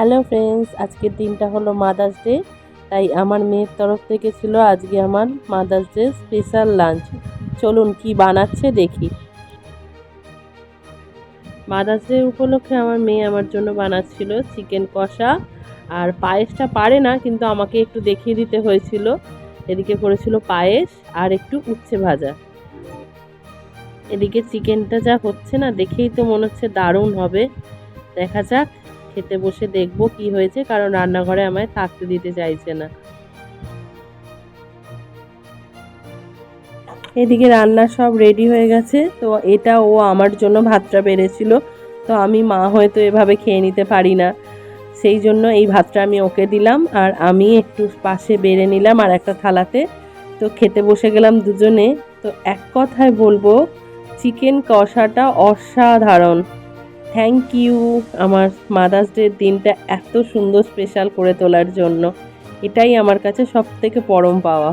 Hello friends, আজকের দিনটা হলো মাদার্স ডে। তাই আমার মেয়ের তরফ থেকে ছিল আজকে আমার মাদার্স ডে স্পেশাল লাঞ্চ। চলুন কি বানাচ্ছে দেখি। মাদার্স ডে উপলক্ষে আমার মেয়ে আমার জন্য বানাচ্ছিল চিকেন কষা, আর পায়েসটা পারে না কিন্তু আমাকে একটু দেখিয়ে দিতে হয়েছিল। এদিকে করেছিল পায়েস আর একটু উচ্ছে ভাজা। এদিকে চিকেনটা যা হচ্ছে না, দেখেই তো মনে হচ্ছে দারুণ হবে। দেখা যাক, খেতে বসে দেখবো কি হয়েছে, কারণ রান্নাঘরে আমায় থাকতে দিতে চাইছে না। এদিকে রান্না সব রেডি হয়ে গেছে, তো এটা ও আমার জন্য ভাতটা বেড়েছিল। তো আমি মা হয়তো এভাবে খেয়ে নিতে পারি না, সেই জন্য এই ভাতটা আমি ওকে দিলাম আর আমি একটু পাশে বেড়ে নিলাম আর একটা থালাতে। তো খেতে বসে গেলাম দুজনে। তো এক কথায় বলবো, চিকেন কষাটা অসাধারণ। থ্যাংক ইউ আমার মাদার্স ডের দিনটা এত সুন্দর স্পেশাল করে তোলার জন্য। এটাই আমার কাছে সব থেকে পরম পাওয়া।